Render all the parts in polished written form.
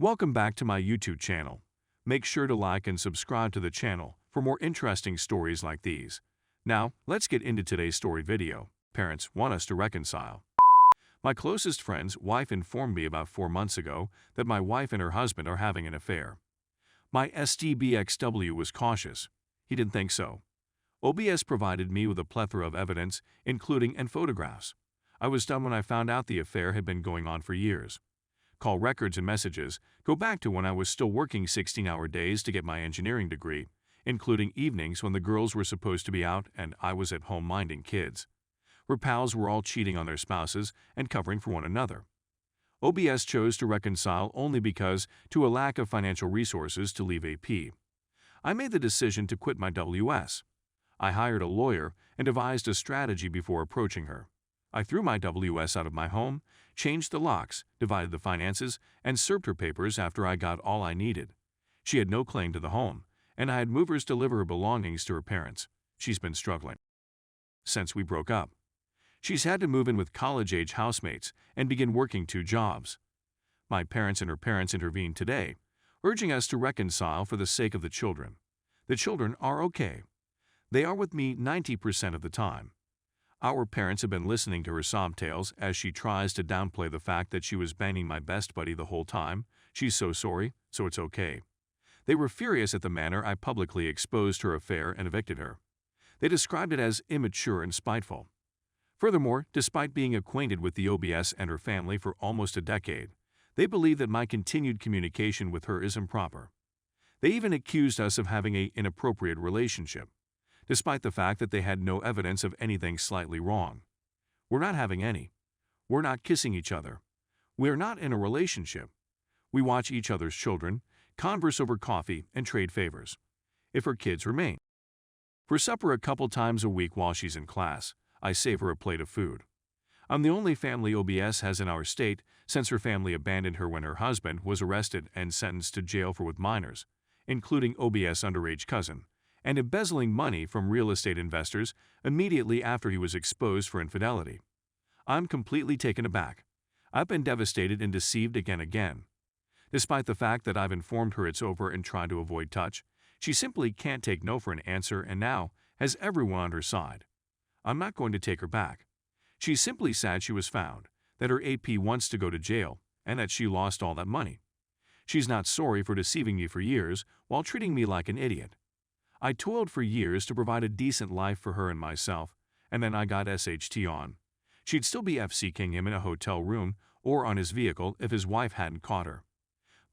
Welcome back to my YouTube channel. Make sure to like and subscribe to the channel for more interesting stories like these. Now, let's get into today's story video. Parents want us to reconcile. My closest friend's wife informed me about 4 months ago that my wife and her husband are having an affair. My SDBXW was cautious. He didn't think so. OBS provided me with a plethora of evidence, including and photographs. I was stunned when I found out the affair had been going on for years. Call records and messages go back to when I was still working 16-hour days to get my engineering degree, including evenings when the girls were supposed to be out and I was at home minding kids. Her pals were all cheating on their spouses and covering for one another. OBS chose to reconcile only because to a lack of financial resources to leave AP. I made the decision to quit my WS. I hired a lawyer and devised a strategy before approaching her. I threw my WS out of my home, changed the locks, divided the finances, and served her papers after I got all I needed. She had no claim to the home, and I had movers deliver her belongings to her parents. She's been struggling since we broke up. She's had to move in with college-age housemates and begin working 2 jobs. My parents and her parents intervened today, urging us to reconcile for the sake of the children. The children are okay. They are with me 90% of the time. Our parents have been listening to her sob tales as she tries to downplay the fact that she was banging my best buddy the whole time. She's so sorry, so it's okay. They were furious at the manner I publicly exposed her affair and evicted her. They described it as immature and spiteful. Furthermore, despite being acquainted with the OBS and her family for almost a decade, they believe that my continued communication with her is improper. They even accused us of having an inappropriate relationship, despite the fact that they had no evidence of anything slightly wrong. We're not having any. We're not kissing each other. We're not in a relationship. We watch each other's children, converse over coffee, and trade favors. If her kids remain. For supper a couple times a week while she's in class, I save her a plate of food. I'm the only family OBS has in our state since her family abandoned her when her husband was arrested and sentenced to jail with minors, including OBS' underage cousin, and embezzling money from real estate investors immediately after he was exposed for infidelity. I'm completely taken aback. I've been devastated and deceived again. Despite the fact that I've informed her it's over and tried to avoid touch, she simply can't take no for an answer and now has everyone on her side. I'm not going to take her back. She's simply sad she was found, that her AP wants to go to jail, and that she lost all that money. She's not sorry for deceiving me for years while treating me like an idiot. I toiled for years to provide a decent life for her and myself, and then I got SHT on. She'd still be FCking him in a hotel room or on his vehicle if his wife hadn't caught her.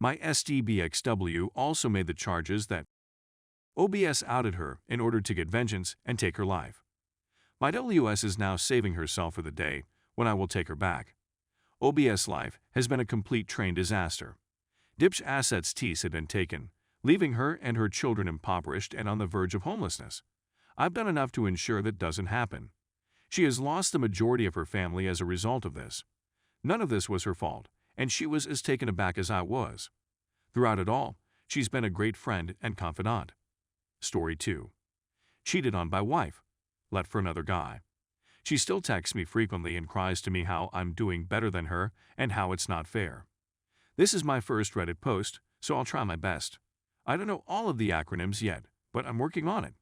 My SDBXW also made the charges that OBS outed her in order to get vengeance and take her life. My WS is now saving herself for the day when I will take her back. OBS' life has been a complete train disaster. Dip's assets had been taken, leaving her and her children impoverished and on the verge of homelessness. I've done enough to ensure that doesn't happen. She has lost the majority of her family as a result of this. None of this was her fault, and she was as taken aback as I was. Throughout it all, she's been a great friend and confidant. Story 2. Cheated on by wife. Left for another guy. She still texts me frequently and cries to me how I'm doing better than her and how it's not fair. This is my first Reddit post, so I'll try my best. I don't know all of the acronyms yet, but I'm working on it.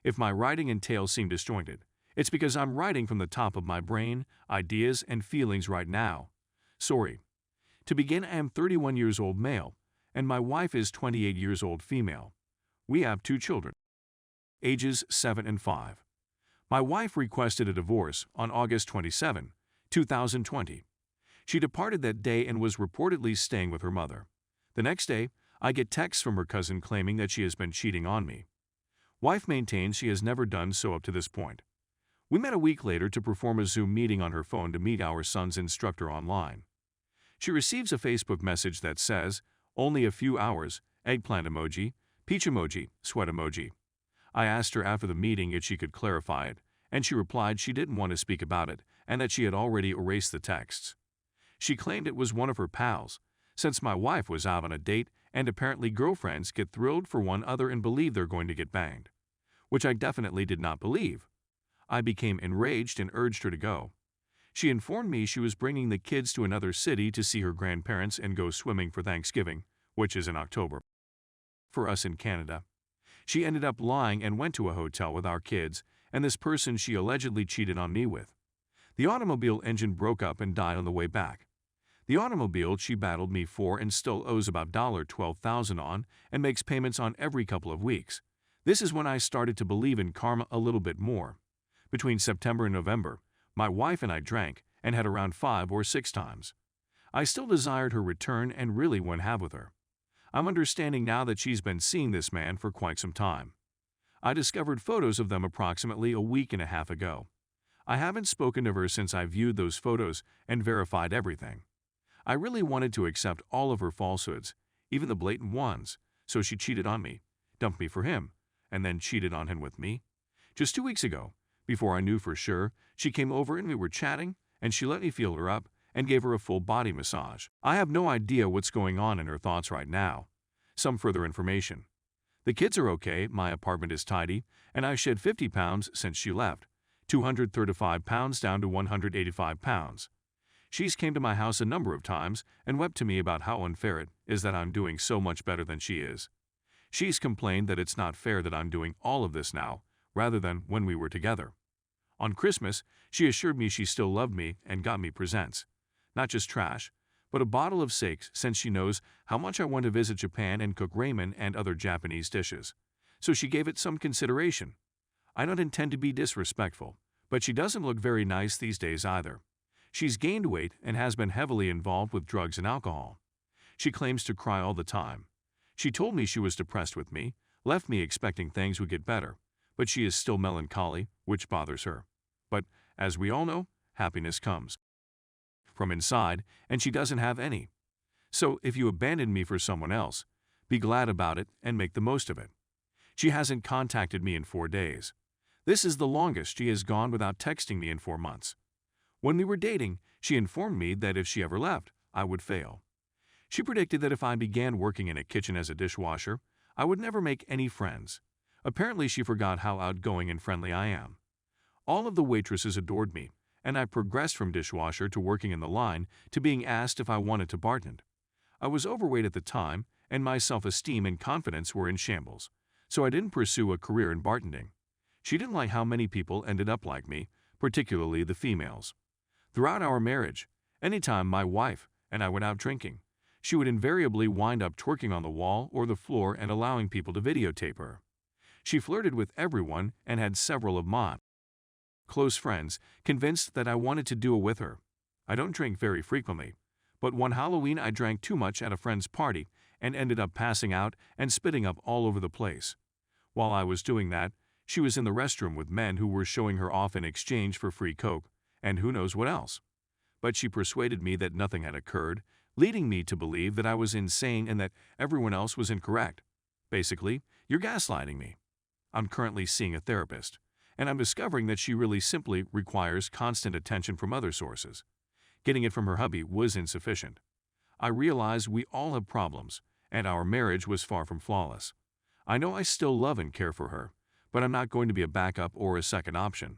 If my writing and tales seem disjointed, it's because I'm writing from the top of my brain, ideas, and feelings right now. Sorry. To begin, I am 31 years old male, and my wife is 28 years old female. We have 2 children, ages 7 and 5. My wife requested a divorce on August 27, 2020. She departed that day and was reportedly staying with her mother. The next day, I get texts from her cousin claiming that she has been cheating on me. Wife maintains she has never done so up to this point. We met a week later to perform a Zoom meeting on her phone to meet our son's instructor online. She receives a Facebook message that says, "Only a few hours, eggplant emoji, peach emoji, sweat emoji." I asked her after the meeting if she could clarify it, and she replied she didn't want to speak about it and that she had already erased the texts. She claimed it was one of her pals, since my wife was out on a date and apparently girlfriends get thrilled for one other and believe they're going to get banged, which I definitely did not believe. I became enraged and urged her to go. She informed me she was bringing the kids to another city to see her grandparents and go swimming for Thanksgiving, which is in October. For us in Canada. She ended up lying and went to a hotel with our kids and this person she allegedly cheated on me with. The automobile engine broke up and died on the way back. The automobile she battled me for and still owes about $12,000 on and makes payments on every couple of weeks. This is when I started to believe in karma a little bit more. Between September and November, my wife and I drank and had around 5 or 6 times. I still desired her return and really went have with her. I'm understanding now that she's been seeing this man for quite some time. I discovered photos of them approximately a week and a half ago. I haven't spoken to her since I viewed those photos and verified everything. I really wanted to accept all of her falsehoods, even the blatant ones, so she cheated on me, dumped me for him, and then cheated on him with me. Just 2 weeks ago, before I knew for sure, she came over and we were chatting, and she let me feel her up and gave her a full body massage. I have no idea what's going on in her thoughts right now. Some further information. The kids are okay, my apartment is tidy, and I shed 50 pounds since she left, 235 pounds down to 185 pounds. She's came to my house a number of times and wept to me about how unfair it is that I'm doing so much better than she is. She's complained that it's not fair that I'm doing all of this now, rather than when we were together. On Christmas, she assured me she still loved me and got me presents. Not just trash, but a bottle of sake since she knows how much I want to visit Japan and cook ramen and other Japanese dishes. So she gave it some consideration. I don't intend to be disrespectful, but she doesn't look very nice these days either. She's gained weight and has been heavily involved with drugs and alcohol. She claims to cry all the time. She told me she was depressed with me, left me expecting things would get better, but she is still melancholy, which bothers her. But, as we all know, happiness comes from inside, and she doesn't have any. So, if you abandon me for someone else, be glad about it and make the most of it. She hasn't contacted me in 4 days. This is the longest she has gone without texting me in 4 months. When we were dating, she informed me that if she ever left, I would fail. She predicted that if I began working in a kitchen as a dishwasher, I would never make any friends. Apparently, she forgot how outgoing and friendly I am. All of the waitresses adored me, and I progressed from dishwasher to working in the line to being asked if I wanted to bartend. I was overweight at the time, and my self-esteem and confidence were in shambles, so I didn't pursue a career in bartending. She didn't like how many people ended up like me, particularly the females. Throughout our marriage, anytime my wife and I went out drinking, she would invariably wind up twerking on the wall or the floor and allowing people to videotape her. She flirted with everyone and had several of my close friends convinced that I wanted to do it with her. I don't drink very frequently, but one Halloween I drank too much at a friend's party and ended up passing out and spitting up all over the place. While I was doing that, she was in the restroom with men who were showing her off in exchange for free coke, and who knows what else. But she persuaded me that nothing had occurred, leading me to believe that I was insane and that everyone else was incorrect. Basically, you're gaslighting me. I'm currently seeing a therapist, and I'm discovering that she really simply requires constant attention from other sources. Getting it from her hubby was insufficient. I realize we all have problems, and our marriage was far from flawless. I know I still love and care for her, but I'm not going to be a backup or a second option.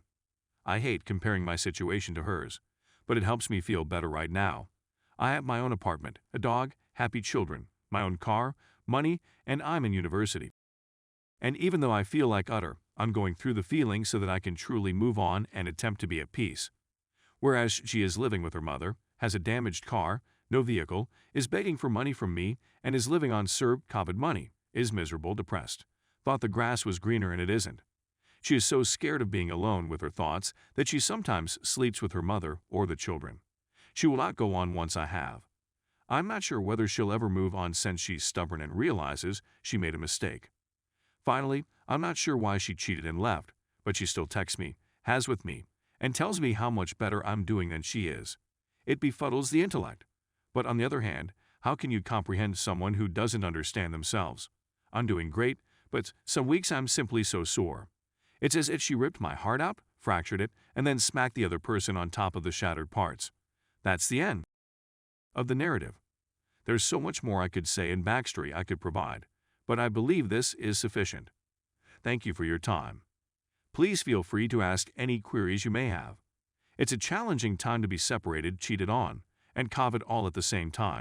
I hate comparing my situation to hers, but it helps me feel better right now. I have my own apartment, a dog, happy children, my own car, money, and I'm in university. And even though I feel like utter, I'm going through the feeling so that I can truly move on and attempt to be at peace. Whereas she is living with her mother, has a damaged car, no vehicle, is begging for money from me, and is living on CERB COVID money, is miserable, depressed. Thought the grass was greener and it isn't. She is so scared of being alone with her thoughts that she sometimes sleeps with her mother or the children. She will not go on once I have. I'm not sure whether she'll ever move on since she's stubborn and realizes she made a mistake. Finally, I'm not sure why she cheated and left, but she still texts me, has with me, and tells me how much better I'm doing than she is. It befuddles the intellect. But on the other hand, how can you comprehend someone who doesn't understand themselves? I'm doing great, but some weeks I'm simply so sore. It's as if she ripped my heart out, fractured it, and then smacked the other person on top of the shattered parts. That's the end of the narrative. There's so much more I could say and backstory I could provide, but I believe this is sufficient. Thank you for your time. Please feel free to ask any queries you may have. It's a challenging time to be separated, cheated on, and covet all at the same time.